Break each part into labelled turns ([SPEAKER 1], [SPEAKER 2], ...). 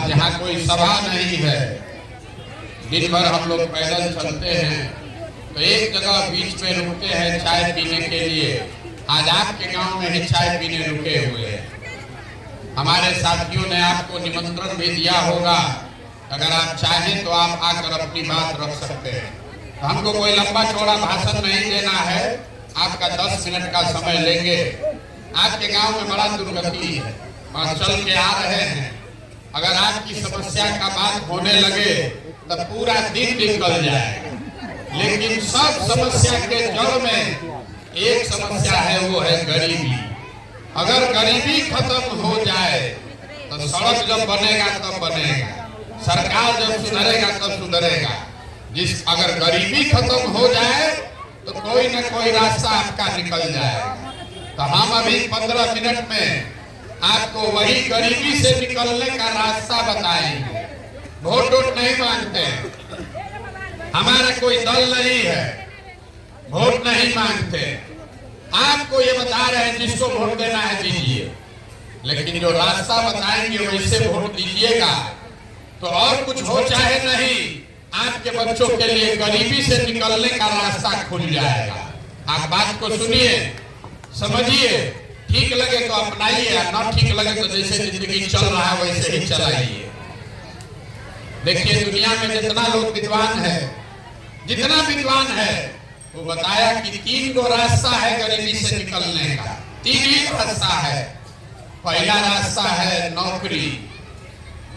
[SPEAKER 1] आज यहाँ कोई सभा नहीं है, दिन भर हम लोग पैदल चलते हैं तो एक जगह बीच में रुकते हैं चाय पीने के लिए। आज आपके गांव में ही चाय पीने रुके हुए हैं। हमारे साथियों ने आपको निमंत्रण भी दिया होगा, अगर आप चाहें तो आप आकर अपनी बात रख सकते हैं। तो हमको कोई लंबा चौड़ा भाषण नहीं देना है, आपका 10 मिनट का समय लेंगे। आपके गांव में बड़ा दुर्गति है और चल के आ रहे हैं। अगर आपकी समस्या का बात होने लगे तो पूरा दिन निकल जाएगा, लेकिन सब समस्या के जड़ में एक समस्या है, वो है गरीबी। अगर गरीबी खत्म हो जाए तो सड़क जब बनेगा तब बनेगा, सरकार जब सुधरेगा तब सुधरेगा। अगर गरीबी खत्म हो जाए तो कोई न कोई रास्ता आपका निकल जाएगा। तो हम अभी 15 मिनट में आपको वही गरीबी से निकलने का रास्ता बताएंगे। वोट नहीं मांगते, हमारा कोई दल नहीं है, वोट नहीं मांगते। आपको ये बता रहे हैं जिसको वोट देना है दीजिए, लेकिन जो रास्ता बताएंगे वैसे वोट दीजिएगा। तो और कुछ हो चाहे नहीं, आपके बच्चों के लिए गरीबी से निकलने का रास्ता खुल जाएगा। आप बात को सुनिए, समझिए, ठीक लगे तो अपनाइए, ना ठीक लगे तो जैसे जिंदगी चल रहा है वैसे ही चलाइए। देखिए दुनिया में जितना लोग विद्वान है, जितना विद्वान है, वो बताया कि 3 गो रास्ता है गरीबी से निकलने का। 3 ही रास्ता है। पहला रास्ता है नौकरी,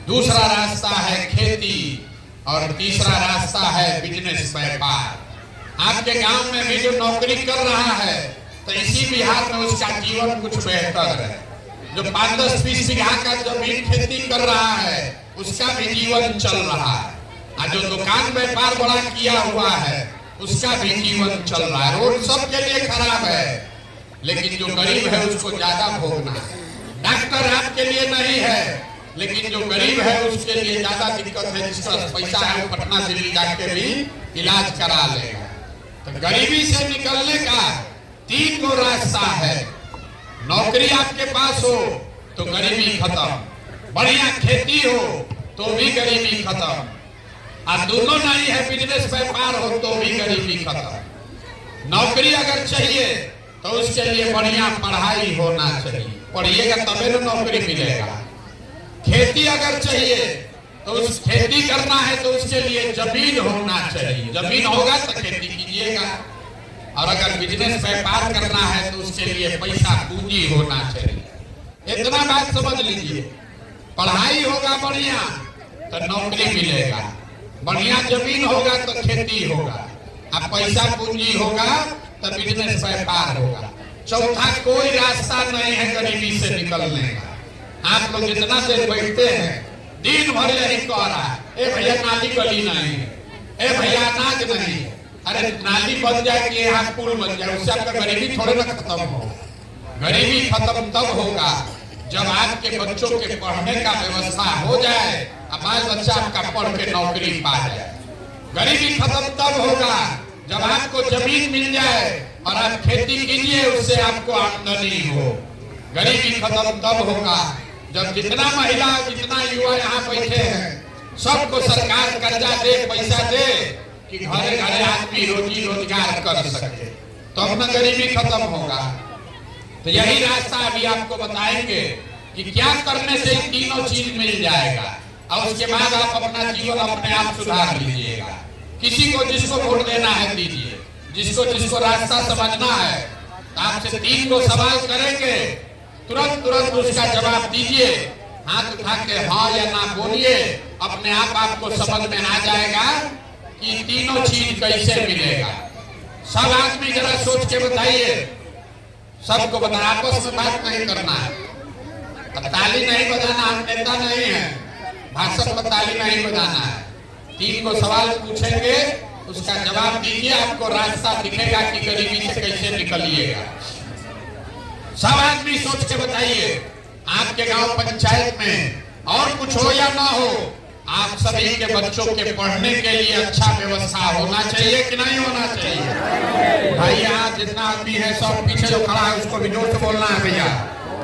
[SPEAKER 1] दूसरा रास्ता है खेती और तीसरा रास्ता है बिजनेस, व्यापार। आपके गांव में भी जो नौकरी कर रहा है तो इसी बिहार में उसका जीवन कुछ बेहतर है। जो 5-10-20 बीघा का जमीन खेती कर रहा है उसका भी जीवन चल रहा है, और जो दुकान व्यापार बड़ा किया हुआ है उसका भी जीवन चल रहा है। रोड सबके लिए खराब है, लेकिन जो गरीब है उसको ज्यादा भोगना है। डॉक्टर आपके लिए नहीं है, लेकिन जो गरीब है उसके लिए ज्यादा दिक्कत है। जिसका पैसा है वो पटना दिल्ली जाके भी इलाज करा लेगा। तो गरीबी से निकलने का 3 गो रास्ता है। नौकरी आपके पास हो तो गरीबी खत्म, बढ़िया खेती हो तो भी गरीबी खत्म, और दोनों नहीं है बिजनेस व्यापार हो तो भी गरीबी खत्म। नौकरी अगर चाहिए तो उसके लिए बढ़िया पढ़ाई होना चाहिए, पढ़िएगा तभी तो नौकरी मिलेगा। खेती अगर चाहिए तो उस खेती करना है तो उसके लिए जमीन होना चाहिए, जमीन होगा तो खेती कीजिएगा। और अगर बिजनेस व्यापार करना है तो उसके लिए पैसा पूंजी होना चाहिए। इतना बात समझ लीजिए, पढ़ाई होगा बढ़िया तो नौकरी मिलेगा, बढ़िया जमीन होगा तो खेती होगा, अब पैसा पूंजी होगा तो बिजनेस व्यापार होगा। चौथा कोई रास्ता नहीं है गरीबी से निकलने का। आप लोग जितना देर बैठते हैं दिन भर यही कह रहा है, ए भैया नाली गली नहीं है, ए भैया अनाज नहीं है। अरे नाली बन जाए कि यहाँ पुल बन जाए, उससे आपका गरीबी थोड़े ना खत्म हो। गरीबी खत्म तब होगा जब आपके बच्चों के पढ़ने का व्यवस्था हो जाए, अब बाल बच्चा आपका पढ़ के नौकरी पा जाए। गरीबी खत्म तब होगा जब आपको जमीन मिल जाए और आप खेती कीजिए, उससे आपको आमदनी हो। गरीबी खत्म तब होगा जब जितना महिला जितना युवा यहाँ बैठे हैं सबको सरकार कर्जा दे, पैसा दे कि घरे घरे आदमी रोजी रोजगार कर सके, तो अपना गरीबी खत्म होगा। तो यही रास्ता अभी आपको बताएंगे कि क्या करने से तीनों चीज मिल जाएगा, और उसके बाद आप अपना जीवन अपने आप सुधार लीजिएगा। किसी को जिसको वोट देना है दीजिए, जिसको जिसको रास्ता समझना है। आपसे 3 गो सवाल करेंगे, तुरंत उसका जवाब दीजिए, हाथ उठा के हाँ या ना बोलिए, अपने आप आपको समझ में आ जाएगा कि तीनों चीज कैसे मिलेगा। सब आदमी जरा सोच के बताइए, सबको बता, आपस में बात नहीं करना है, ताली नहीं बजाना, हम नेता नहीं है, भाषण में ताली नहीं बजाना है। 3 गो सवाल पूछेंगे, उसका जवाब दीजिए, आपको रास्ता दिखेगा कि गरीबी से कैसे निकलिएगा। सब आदमी सोच के बताइए, आपके गांव पंचायत में और कुछ हो या ना हो, आप सभी के बच्चों के पढ़ने के लिए अच्छा व्यवस्था होना चाहिए कि नहीं होना चाहिए? भाई यहाँ जितना आदमी है सब पीछे जो खड़ा है उसको भी जोर से बोलना है भैया,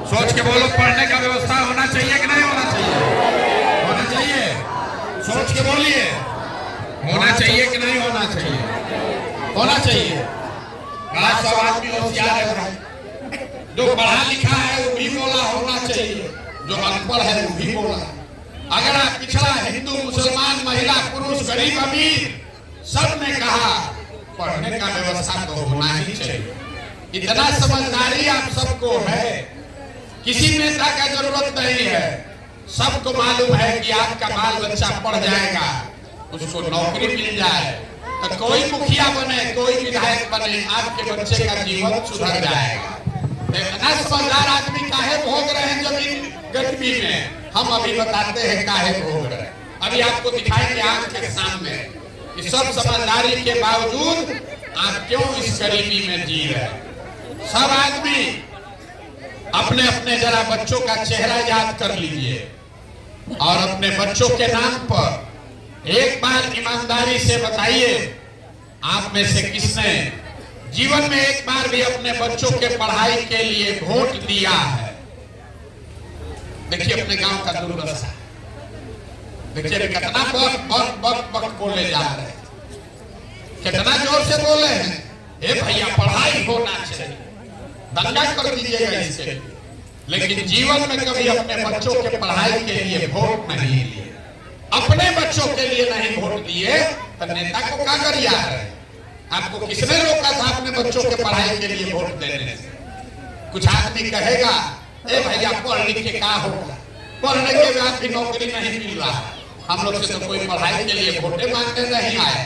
[SPEAKER 1] सोच के बोलो, पढ़ने का व्यवस्था होना चाहिए कि नहीं होना चाहिए? होना चाहिए। के बोलिए, होना चाहिए कि नहीं होना चाहिए? होना चाहिए। आज सब आदमी होशियार है भाई, जो पढ़ा लिखा है वो भी बोला होना चाहिए, जो अनपढ़ है वो भी बोला। अगर आप पिछड़ा हिंदू मुसलमान महिला पुरुष गरीब अमीर सब ने कहा पढ़ने का व्यवस्था तो होना ही चाहिए। इतना समझदारी आप सबको है, किसी नेता का जरूरत नहीं है। सबको मालूम है कि आपका बाल बच्चा पढ़ जाएगा, उसको नौकरी मिल जाए तो कोई मुखिया बने, कोई विधायक बने, आपके बच्चे का जीवन सुधर जाएगा। इतना समझदार आदमी काहे भोग रहे हैं जमीन गर्मी में? हम अभी बताते हैं काहे भोग रहे हैं। अभी आपको दिखाएंगे आंख के सामने कि सब समझदारी के बावजूद आप क्यों इस गरीबी में जी रहे हैं। सब आदमी अपने अपने जरा बच्चों का चेहरा याद कर लीजिए और अपने बच्चों के नाम पर एक बार ईमानदारी से बताइए, आप में से किसने जीवन में एक बार भी अपने बच्चों के पढ़ाई के लिए वोट दिया है? देखिए अपने गांव का दुर्दशा, देखिए कितना बक बोले जा रहे हैं, कितना जोर से बोले हैं, ए भैया पढ़ाई होना चाहिए, दंगा कर दीजिएगा इसके। लेकिन जीवन में कभी अपने बच्चों के पढ़ाई के लिए वोट नहीं लिए, अपने बच्चों के लिए नहीं वोट दिए तो नेता को क्या कर रहा है? आपको किसने रोका था अपने बच्चों के पढ़ाई के लिए वोट देने से? कुछ आदमी कहेगा ए भैया पढ़ लिख के क्या होगा, पढ़ने के बाद भी नौकरी नहीं मिल रहा, हम लोग से तो कोई पढ़ाई के लिए वोटे मांगने नहीं आया,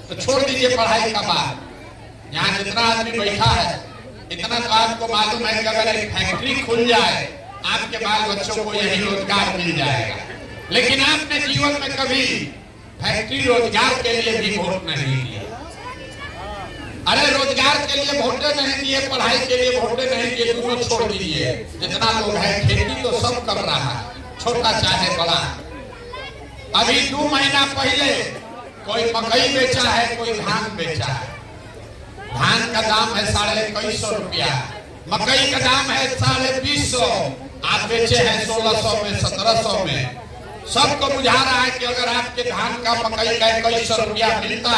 [SPEAKER 1] तो छोड़ दीजिए पढ़ाई का बात। यहाँ जितना आदमी बैठा है इतना तो आपको मालूम है कि अगर एक फैक्ट्री खुल जाए आपके बाल बच्चों को यही रोजगार मिल जाएगा। लेकिन आपने जीवन में कभी फैक्ट्री रोजगार के लिए भी वोट नहीं दिया। अरे रोजगार के लिए वोटे नहीं दिए, पढ़ाई के लिए वोटे नहीं दिए, दोनों छोड़ दीजिए। जितना लोग है खेती तो सब कर रहा है, छोटा चाहे बड़ा। अभी 2 महीना पहले कोई मकई बेचा है, कोई धान बेचा है। धान का दाम है 2150 रुपया, मकई का दाम है 2050, आप बेचे हैं 1600 में 1700 में। सबको बुझा रहा है कि अगर आपके धान का मकई का 2100 रुपया मिलता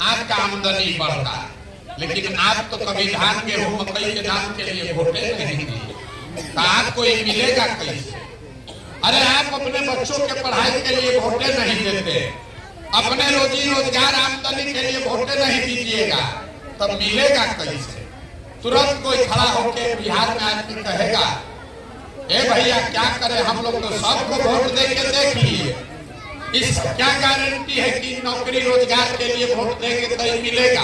[SPEAKER 1] आपका आमदनी बढ़ता, लेकिन आप तो कभी धान गेहूं मकई के दाम के लिए वोटे नहीं दिए, तो आपको ये मिलेगा कैसे? अरे आप अपने बच्चों के पढ़ाई के लिए वोटे नहीं देते, अपने रोजी रोजगार आमदनी के लिए वोटे नहीं दीजिएगा, तब मिलेगा कैसे? तुरंत कोई खड़ा होकर बिहार में आदमी कहेगा ए भैया क्या करें, हम लोग तो सबको वोट दे के देख लिए, इस क्या गारंटी है कि नौकरी रोजगार के लिए वोट देंगे तो ही मिलेगा?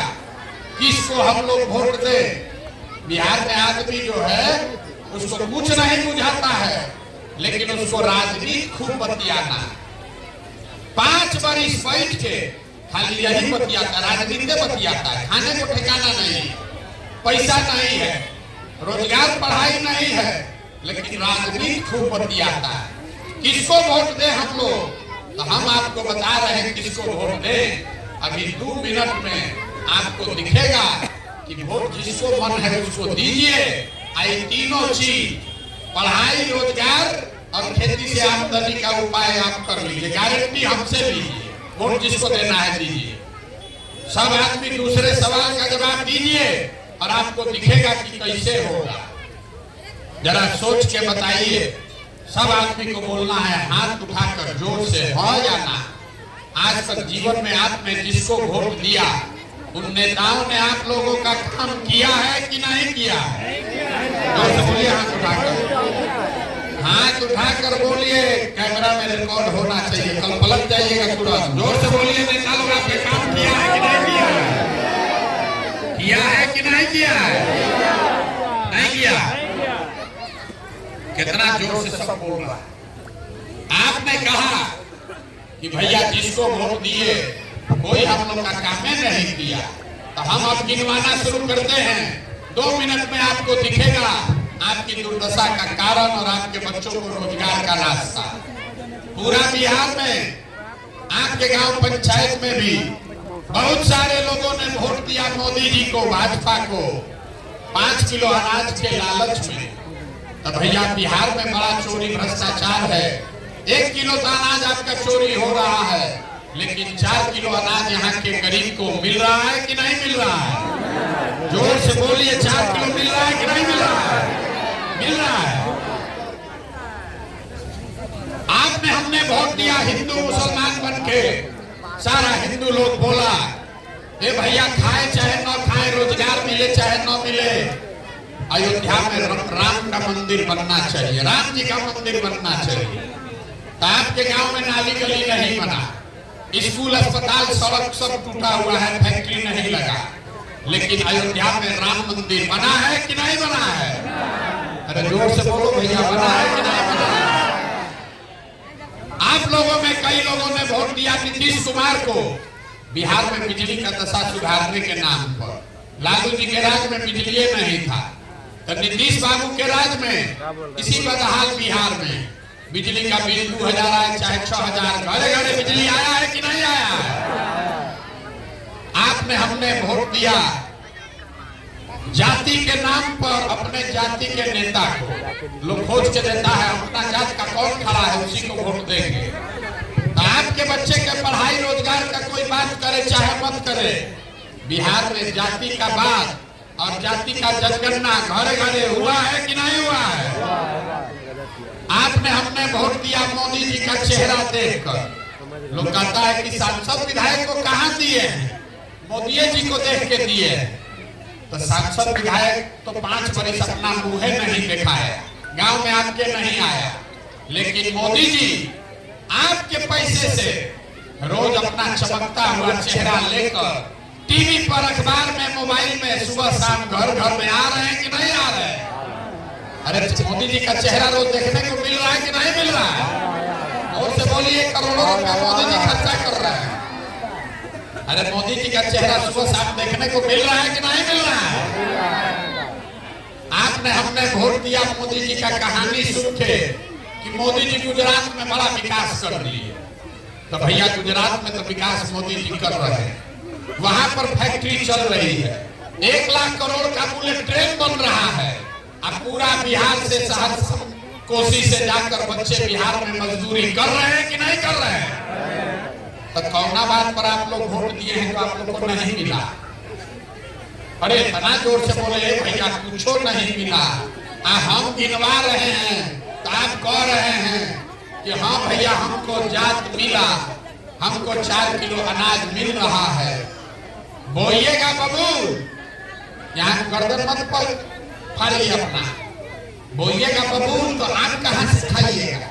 [SPEAKER 1] किसको हम लोग वोट दे? बिहार में आदमी जो है उसको कुछ नहीं बुझाता है, लेकिन उसको राजनीति खूब बतियाना। 5 बरिस बैठ के खाली यही बतियाता, राजनीति बतियाता है, खाने को ठिकाना नहीं, पैसा नहीं है, रोजगार पढ़ाई नहीं है, लेकिन राजनीति खूब बतियाता है। किसको वोट दे हम लोग? तो हम आपको बता रहे हैं किसको वोट दे। अभी 2 मिनट में आपको दिखेगा कि वोट जिसको मन है उसको दीजिए। आई तीनों चीज पढ़ाई, रोजगार और खेती से आमदनी का उपाय आप कर लीजिए, गारंटी हमसे लीजिए, वोट जिसको देना है दीजिए। सब आदमी दूसरे सवाल का जवाब दीजिए और आपको दिखेगा कि कैसे होगा। जरा सोच के बताइए। सब आदमी को बोलना है हाथ उठाकर जोर से हो या ना। आज तक जीवन में आपने जिसको वोट दिया उन नेताओं ने आप लोगों का काम किया है कि नहीं किया है? जोर से बोलिए, हाथ उठाकर बोलिए, कैमरा में रिकॉर्ड होना चाहिए, कल पलट जाइएगा तुरंत। जोर से बोलिए, नेता लोग आपने काम किया है कि नहीं किया है? किया है कि नहीं किया है? नहीं किया। कितना जोर से सब बोल रहा है। आपने कहा कि भैया जिसको वोट दिए कोई हम लोग का काम नहीं किया, तो हम अब गिनवाना शुरू करते हैं। 2 मिनट में आपको दिखेगा आपकी दुर्दशा का कारण और आपके बच्चों को रोजगार का रास्ता। पूरा बिहार में आपके गांव पंचायत में भी बहुत सारे लोगों ने वोट दिया मोदी जी को, भाजपा को, 5 किलो अनाज के लालच में। तो भैया बिहार में बड़ा चोरी भ्रष्टाचार है, 1 किलो अनाज आपका चोरी हो रहा है, लेकिन 4 किलो अनाज यहाँ के गरीब को मिल रहा है कि नहीं मिल रहा है? जोर से बोलिए, 4 किलो मिल रहा है कि नहीं मिल रहा है? मिल रहा है। आपने हमने वोट दिया हिंदू मुसलमान बन के, सारा हिंदू लोग बोला ए भैया खाए चाहे न खाए, रोजगार मिले चाहे न मिले, अयोध्या में राम का मंदिर बनना चाहिए, राम जी का मंदिर बनना चाहिए। तो आपके गांव में नाली गली नहीं बना, स्कूल अस्पताल सड़क सब टूटा हुआ है, फैक्ट्री नहीं लगा, लेकिन अयोध्या में राम मंदिर बना है कि नहीं बना है? अरे जोर से बोलो भैया, बना है कि नहीं बना है? आप लोगों में कई लोगों ने वोट दिया नीतीश कुमार को बिहार में बिजली का दशा सुधारने के नाम पर। लालू जी के राज में बिजली नहीं था, तो नीतीश बाबू के राज में इसी बदहाल बिहार में बिजली का बिल 2000 आए चाहे 6000, घरे घरे बिजली आया है कि नहीं आया है? आपने हमने वोट दिया जाति के नाम पर, अपने जाति के नेता को लोग खोज के देता है, अपना जात का कौन खड़ा है उसी को वोट देंगे। तो आपके बच्चे के पढ़ाई रोजगार का कोई बात करे चाहे मत करे, बिहार में जाति का बात और जाति का जनगणना घरे घरे हुआ है कि नहीं हुआ है? आपने हमने वोट दिया मोदी जी का चेहरा देखकर। लोग कहता है कि सांसद विधायक को कहाँ दिए हैं? मोदी जी को देख के दिए। तो सांसद विधायक तो 5 वर्ष अपना मुँह नहीं देखा है, गांव में आपके नहीं आया, लेकिन मोदी जी आपके पैसे से रोज अपना चमकता हुआ चेहरा लेकर टीवी पर, अखबार में, मोबाइल में सुबह शाम घर घर में आ रहे हैं कि नहीं आ रहे हैं? अरे मोदी जी का चेहरा रोज देखने को मिल रहा है कि नहीं मिल रहा है? और से बोलिए, करोड़ों रुपया मोदी जी खर्चा कर रहे हैं। अरे मोदी जी का चेहरा सुबह शाम देखने को मिल रहा है कि नहीं मिल रहा है? आपने हमने वोट दिया मोदी जी का कहानी सुन के कि मोदी जी गुजरात में बड़ा विकास कर दिए। तो भैया गुजरात में तो विकास मोदी जी कर रहे हैं, वहां पर फैक्ट्री चल रही है, 1 लाख करोड़ का बुलेट ट्रेन बन रहा है। अब पूरा बिहार से शहर कोसी से जाकर बच्चे बिहार में मजदूरी कर रहे हैं कि नहीं कर रहे हैं? तो कौना बात पर आप लोग वोट दिए हैं तो आप लोग को नहीं मिला? अरे इतना जोर से बोले भैया, कुछ नहीं मिला। हम गिनवा रहे हैं तो आप कह रहे हैं कि हाँ भैया हमको जात मिला, हमको 4 किलो अनाज मिल रहा है। बोइएगा बाबू, यहाँ गर्दन मत पर फाड़िए अपना, बोइएगा बाबू तो आप कहाँ से खाइएगा?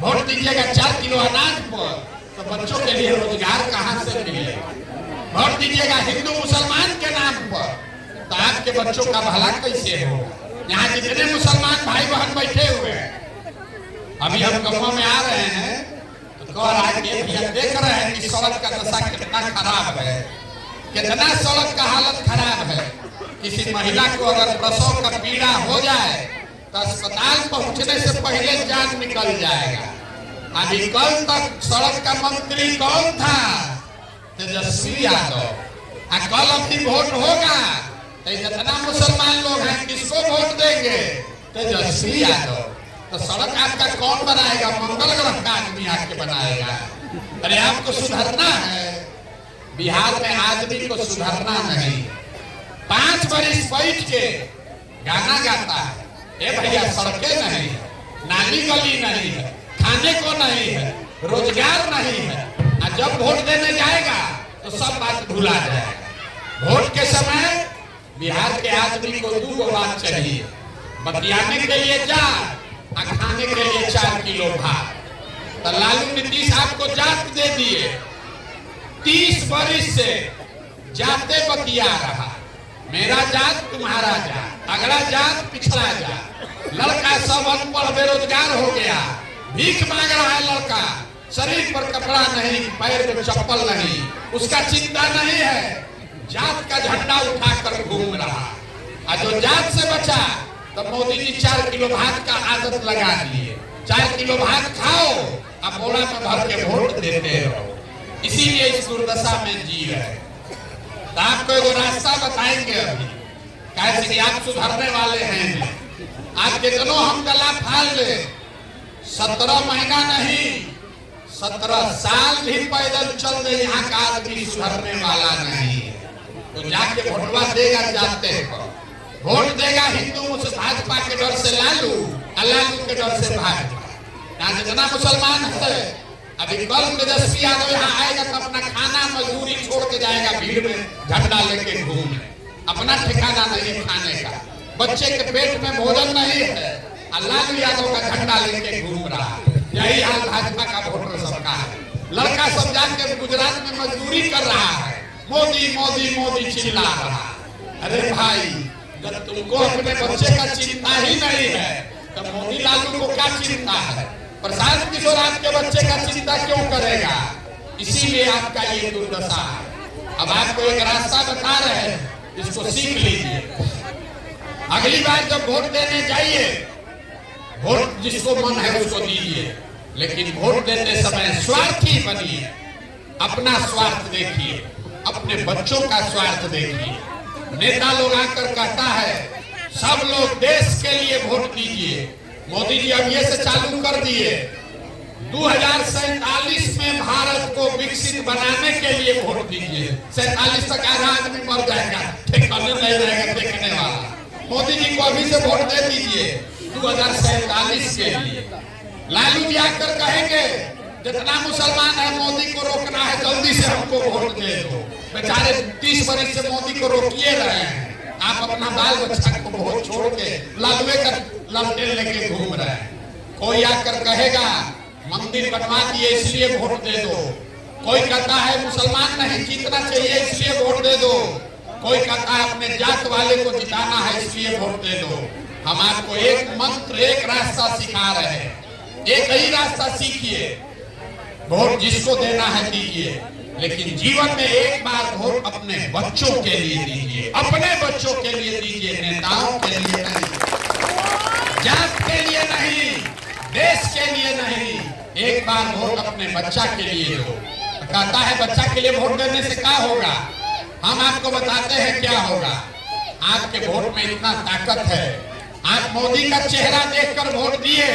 [SPEAKER 1] वोट दीजिएगा 4 किलो अनाज पर, तो बच्चों के लिए रोजगार कहाँ से मिलेगा? वोट दीजिएगा हिंदू मुसलमान के नाम पर, तो आपके बच्चों का भला कैसे होगा? यहाँ जितने मुसलमान भाई बहन बैठे हुए हैं, अभी हम गाँव में आ रहे हैं तो कह रहा है कि भैया देख रहे हैं कि सड़क का दशा कितना खराब है, कितना सड़क का हालत खराब है। किसी महिला को अगर प्रसव का पीड़ा हो जाए तो अस्पताल पहुंचने से पहले जान निकल जाएगा। अभी कल तक सड़क का मंत्री कौन था? तेजस्वी यादव। कल अपनी वोट होगा तो जितना मुसलमान लोग हैं किसको वोट देंगे? तेजस्वी यादव। तो सड़क आपका कौन बनाएगा? मंगल ग्रह का आदमी आके बनाएगा। अरे आपको सुधरना है, बिहार में आदमी को सुधरना नहीं। 5 वर्ष बैठ के गाना गाता है, ए भैया सड़कें नहीं है, नाली गली नहीं है, खाने को नहीं है, रोजगार नहीं है, और जब वोट देने जाएगा तो सब बात भुला जाएगा। वोट के समय बिहार के आदमी को 2 बात चाहिए, बतियाने के लिए जात और खाने के लिए 4 किलो भात। तो लालू नीतीश आपको जात दे दिए, 30 वर्ष से जाते बतिया रहा, मेरा जात तुम्हारा जात, अगला जात पिछड़ा जात। लड़का सब अनपढ़ बेरोजगार हो गया, भीख मांग रहा है लड़का, शरीर पर कपड़ा नहीं, पैर में चप्पल नहीं, उसका चिंता नहीं है, जात का झंडा उठाकर घूम रहा। और जो जात से बचा तो मोदी जी 4 किलो भात का आदत लगा दिए, 4 किलो भात खाओ अब बोरा में भर के वोट देते रहो, इसीलिए इस दुर्दशा में जी रहे। तो आपको एक रास्ता बताएंगे अभी, कैसे कि आप सुधरने वाले हैं। आप कितनों हम गला फाड़ ले, 17 महीना नहीं, 17 साल भी पैदल चल रहे यहाँ का आदमी सुधरने वाला नहीं है। तो जाके वोटवा देगा जाते वोट देगा हिंदू भाजपा के डर से लालू, लालू के डर से भाजपा। यहाँ जितना मुसलमान है, अभी कल तेजस्वी यादव यहाँ आएगा तो अपना खाना मजदूरी छोड़ के जाएगा, भीड़ में झंडा लेके घूमने, अपना ठिकाना नहीं खाने का, बच्चे के पेट में भोजन नहीं है, लालू यादव का झंडा लेके घूम रहा है। यही हाल भाजपा का वोटर सबका है। लड़का सब जाके गुजरात में मजदूरी कर रहा है, मोदी मोदी मोदी चिल्ला रहा। अरे भाई, जब तुमको अपने बच्चे का चिंता ही नहीं है तो मोदी लालू को क्या चिंता है? प्रशांत किशोर आपके बच्चे का चिंता क्यों करेगा? इसीलिए आपका ये दुर्दशा है। अब आपको एक रास्ता बता रहे हैं, इसको सीख लीजिए। अगली बार जब वोट देने जाइए, वोट जिसको मन है उसको दीजिए, लेकिन वोट देते समय स्वार्थी बनिए। अपना स्वार्थ देखिए, अपने बच्चों का स्वार्थ देखिए। नेता लोग आकर कहता है सब लोग देश के लिए वोट दीजिए। मोदी जी अब ये से चालू कर दिए, 2047 में भारत को विकसित बनाने के लिए वोट दीजिए। 47 तक आधा आदमी मर जाएगा, ठिकाने नहीं रहेगा देखने वाला। मोदी जी को अभी से वोट दे दीजिए 2047 के लिए। लालू जी आकर कहेंगे जितना मुसलमान है मोदी को रोकना है, जल्दी से हमको वोट दे दो। बेचारे 30 वर्ष से मोदी को रोकिए रहे हैं, आप अपना बाल बच्चा को वोट छोड़ के लालू का ललटेन लेके घूम रहे हैं। कोई आकर कहेगा मंदिर बनवा दिए इसलिए वोट दे दो, कोई कहता है मुसलमान नहीं जीतना चाहिए इसलिए वोट दे दो, कोई कहता है अपने जात वाले को जिताना है इसलिए वोट दे दो। हम आपको एक मंत्र, एक रास्ता सिखा रहे हैं, एक ही रास्ता सीखिए। वोट जिसको देना है दीजिए, लेकिन जीवन में एक बार वोट अपने बच्चों के लिए दीजिए, अपने बच्चों के लिए दीजिए, नेताओं के लिए नहीं, जात के लिए नहीं, देश के लिए नहीं। एक बार वोट अपने बच्चा के लिए दो। कहता है बच्चा के लिए वोट देने से क्या होगा? हम आपको बताते हैं क्या होगा। आपके वोट में इतना ताकत है, आप मोदी का चेहरा देखकर वोट दिए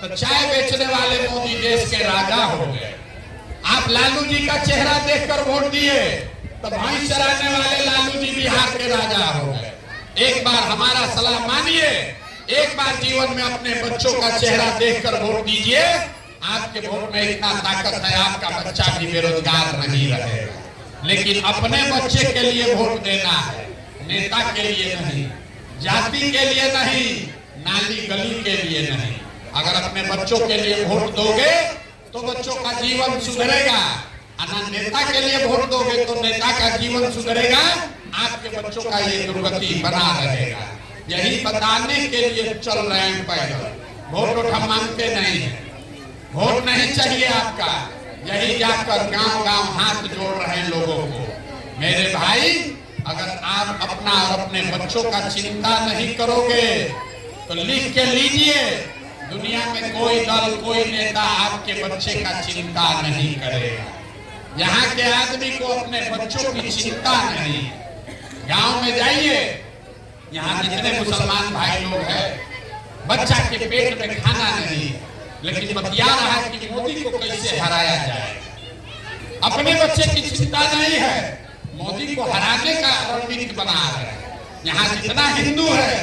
[SPEAKER 1] तो चाय बेचने वाले मोदी देश के राजा हो गए। आप लालू जी का चेहरा देखकर वोट दिए तो भैंस चराने वाले लालू जी बिहार के राजा हो गए। एक बार हमारा सलाह मानिए, एक बार जीवन में अपने बच्चों का चेहरा देखकर वोट दीजिए। आपके वोट में इतना ताकत है, आपका बच्चा भी बेरोजगार नहीं रहेगा। लेकिन अपने बच्चे के लिए वोट देना है, नेता के लिए नहीं, जाति के लिए नहीं, नाली गली के लिए नहीं। अगर अपने बच्चों के लिए वोट दोगे तो बच्चों का जीवन सुधरेगा, अगर नेता के लिए वोट दोगे तो नेता का जीवन सुधरेगा, आपके बच्चों का ये दुर्गति बना रहेगा। यही बताने के लिए चल रहे हैं पैदल। वोट हम मांगते नहीं है, वोट नहीं चाहिए आपका। यही जाकर गांव गांव हाथ जोड़ रहे हैं लोगों को। मेरे भाई, अगर आप अपना और अपने बच्चों का चिंता नहीं करोगे तो लिख के लीजिए, दुनिया में कोई दल, कोई नेता आपके बच्चे का चिंता नहीं करेगा। यहाँ के आदमी को अपने बच्चों की चिंता नहीं। गांव में जाइए, यहाँ जितने मुसलमान भाई लोग हैं, बच्चा के पेट में खाना नहीं, लेकिन बतिया रहा है कि मोदी को कैसे हराया जाए। अपने बच्चे की चिंता नहीं है, मोदी को हराने का रणनीति बना रहे हैं। यहाँ जितना हिंदू है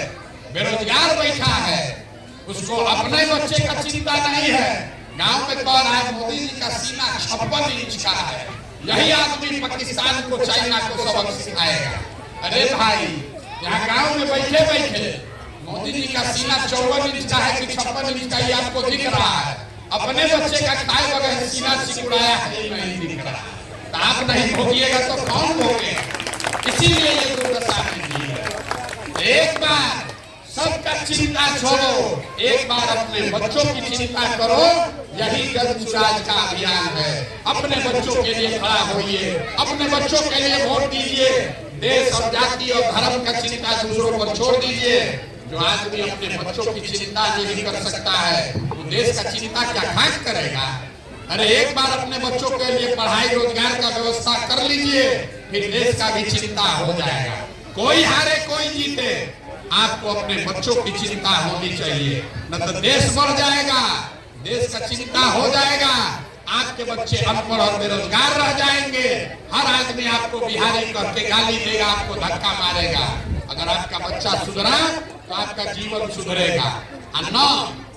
[SPEAKER 1] बेरोजगार बैठा है, उसको अपने बच्चे का चिंता नहीं है। गांव में कह रहा है मोदी जी का सीना 56 इंच का है, यही आदमी पाकिस्तान को, चाइना को सबक सिखाएगा। अरे भाई, यहाँ गांव में बैठे बैठे मोदी जी का सीना 54 इंच का है कि 56 इंच का, ये आपको दिख रहा है। अपने बच्चे का खाए बगैर सीना सिकुड़ाया है नहीं दिख रहा। तो आप नहीं भोगिएगा तो कौन भोगेगा? इसीलिए ये दुर्दशा है। एक बार सबका चिंता छोड़ो, एक बार अपने बच्चों की चिंता करो। यही जन सुराज का अभियान है। अपने बच्चों के लिए खड़ा होइए, अपने बच्चों के लिए वोट दीजिए। देश और जाति और धर्म का चिंता दूसरों पर छोड़ दीजिए। जो आदमी अपने बच्चों की चिंता नहीं कर सकता है, वो देश का चिंता क्या खाक करेगा? अरे एक बार अपने बच्चों के लिए पढ़ाई रोजगार का व्यवस्था कर लीजिए, फिर देश का भी चिंता हो जाएगा। कोई हारे कोई जीते, आपको अपने बच्चों की चिंता होनी चाहिए, न तो देश बढ़ जाएगा, देश का चिंता हो जाएगा, आपके बच्चे अनपढ़ और बेरोजगार रह जाएंगे, हर आदमी आपको बिहारी कह के गाली देगा, आपको धक्का मारेगा। अगर आपका बच्चा सुधरा तो आपका जीवन सुधरेगा, और न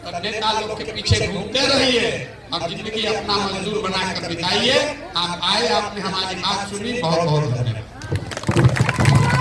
[SPEAKER 1] तो नेता लोग के पीछे घूमते रहिए और जिंदगी अपना मजदूर बनाकर बिताइए। आप आए, आपने हमारी बात सुनी, बहुत बहुत धन्यवाद।